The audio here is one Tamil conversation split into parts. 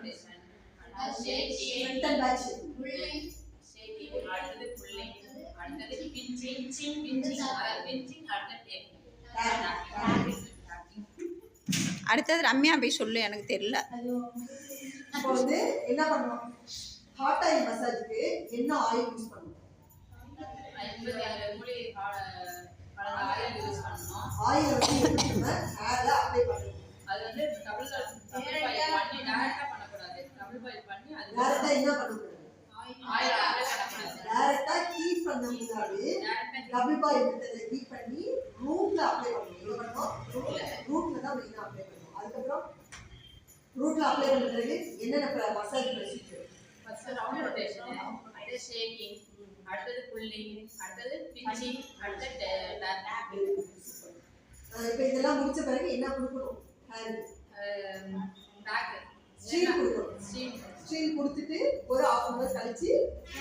ரொட்டேஷன் ஷேக்கிங் ஷேக்கிங் அடுத்து புல்லிங் அடுத்து பிஞ்சிங் அடுத்து டேப்பிங் அடுத்தது ரம்யா போய் சொல்லு எனக்கு தெரியல. இப்போ வந்து என்ன பண்ணுவோம் ஹாட் ஆயில் மசாஜுக்கு என்ன ஆயில் யூஸ் பண்ணுவோம் 56 மூலிகை கலந்த ஆயில் யூஸ் பண்ணனும். ஆயில் வந்து நம்ம ஹேர்ல அப்ளை பண்ணனும். அது வந்து டபுள் பாயில் பண்ணி டைரக்டா பண்ண கூடாது. டபுள் பாயில் பண்ணி அது டைரக்டா என்ன பண்ணணும் ஆயில் அப்ளை பண்ண கூடாது. டைரக்டா ஹீட் பண்ண முடியாது. டபுள் பாயில் மெத்தட்ல ஹீட் பண்ணி ரூட்ல அப்ளை பண்ணனும். என்ன பண்ணனும் ரூட்ல தான் மெயினா அப்ளை பண்ணனும். அதுக்கு அப்புறம் ரூட்ல அப்ளை பண்றது என்னென்ன massage procedure first round rotation அடுத்து ஷேக்கிங் அடுத்து புல்லிங் அடுத்து பிஞ்சிங் அடுத்து டேப்பிங். இப்போ இதெல்லாம் முடிச்ச பிறகு என்ன கொடுக்கணும் ஹேர் பேக் ஸ்டீம் கொடுக்கணும். ஸ்டீம் கொடுத்துட்டு ஒரு 1/2 hour கழிச்சு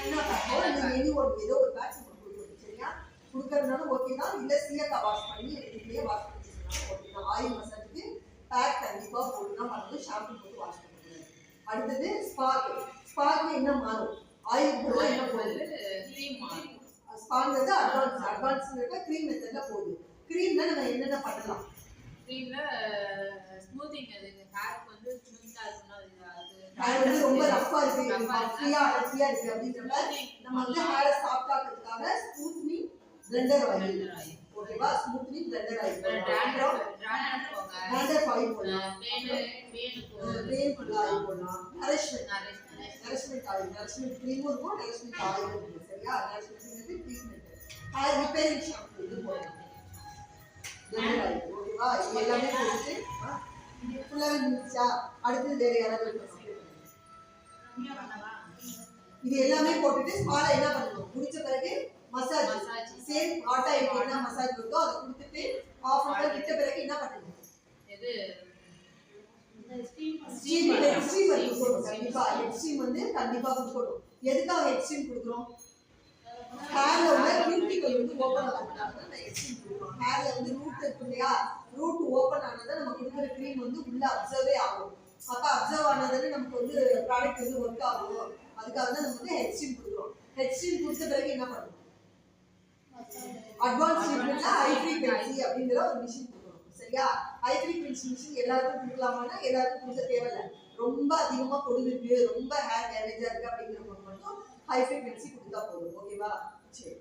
என்ன பண்ணுவோம் எனி ஒன் ஏதோ ஒரு பேக் கொடுக்கணும். சரியா கொடுக்கறதுனால ஓகே தான். இல்ல சீயக்கா வாஷ் பண்ணி எடுத்துக்கிட்டே வாஷ் பண்ணிக்கலாம் ஓகே தான். ஆயில் மசாஜுக்கு பேக் கண்டிப்பா போடணும். பண்ணணும் ஷாம்பு போட்டு வாஷ் பண்ணணும். அடுத்தது ஸ்பாக்கு என்ன மாறும் ஆயில் போடுறா என்ன போடுது க்ரீம் மாறும். ஸ்பாங்கிறது அட்வான்ஸ்ங்கிறத க்ரீம் மெத்தட்ல போகுது. க்ரீம்ல நம்ம என்னென்ன பண்ணலாம் க்ரீம்ல ஸ்மூத்திங் அது ஹேருக்கு வந்து ஸ்மூத்தா இருக்கணும். ஹேர் வந்து ரொம்ப ரஃப்பா இருக்கு ஃப்ரீயா அடர்த்தியா இருக்கு அப்படின்றப்ப நம்ம வந்து ஹேரை சாஃப்ட் ஆக்கிறதுக்காக ஸ்மூத்னிங் பிளெண்டர் ஆயில் ஓகேவா smoothening Blender oil Blender oil போடலாம். பேன் ஆயில் போடலாம். நரிஷ்மெண்ட் ஆயில் நரிஷ்மெண்ட் க்ரீமும் இருக்கும் நரிஷ்மெண்ட் ஆயில் இருக்கும். சரியா nourishment treatment hair repairing shampoo இது போடலாம். பிளெண்டர் ஆயில் ஓகேவா இது எல்லாமே போட்டு இது ஃபுல்லாவே முடிச்சா அடுத்து வேற யாராவது இது எல்லாமே போட்டுட்டு ஸ்பால என்ன பண்ணணும் முடிச்ச பிறகு மசாஜ் சேம் ஹாட் ஆயில் என்ன மசாஜ் இருக்கோ அதை கொடுத்துட்டு 1/2 hour விட்ட பிறகு என்ன பண்ணணும் இது ஸ்டீம் கொடுக்கணும். கண்டிப்பா ஸ்டீம் வந்து கண்டிப்பா கொடுக்கணும். எதுக்காக ஸ்டீம் கொடுக்குறோம் ஹேர்ல உள்ள கியூட்டிகல் வந்து ஓபன் ஆகணும்னா ஸ்டீம் கொடுக்குறோம். ஹேர்ல வந்து ரூட் இருக்கு இல்லையா ரூட் ஓபன் ஆனதா நம்ம கொடுக்குற க்ரீம் வந்து உள்ள அப்சர்வே ஆகும். அப்ப அப்சர்வ் ஆனதால நமக்கு வந்து ப்ராடக்ட் வந்து ஒர்க் ஆகும். அதுக்காக தான் நம்ம வந்து ஹெட்ஸ்டீம் கொடுக்குறோம். ஹெட்ஸ்டீம் கொடுத்த பிறகு என்ன பண்ணணும் அட்வான்ஸ் ட்ரீட்மெண்ட்ல ஹை ஃப்ரீக்வென்சி அப்படிங்கிற ஒரு மிஷின் கொடுக்கணும். சரியா ஹை ஃப்ரீக்வென்சி மிஷின் எல்லாருக்கும் கொடுக்கலாமான்னா எல்லாருக்கும் கொடுக்க தேவையில்லை. ரொம்ப அதிகமா பொடுகு இருக்கு ரொம்ப ஹேர் டேமேஜா இருக்கு அப்படிங்கிறவங்க மட்டும் ஹை ஃப்ரீக்வென்சி கொடுத்தா போதும். ஓகேவா சரி.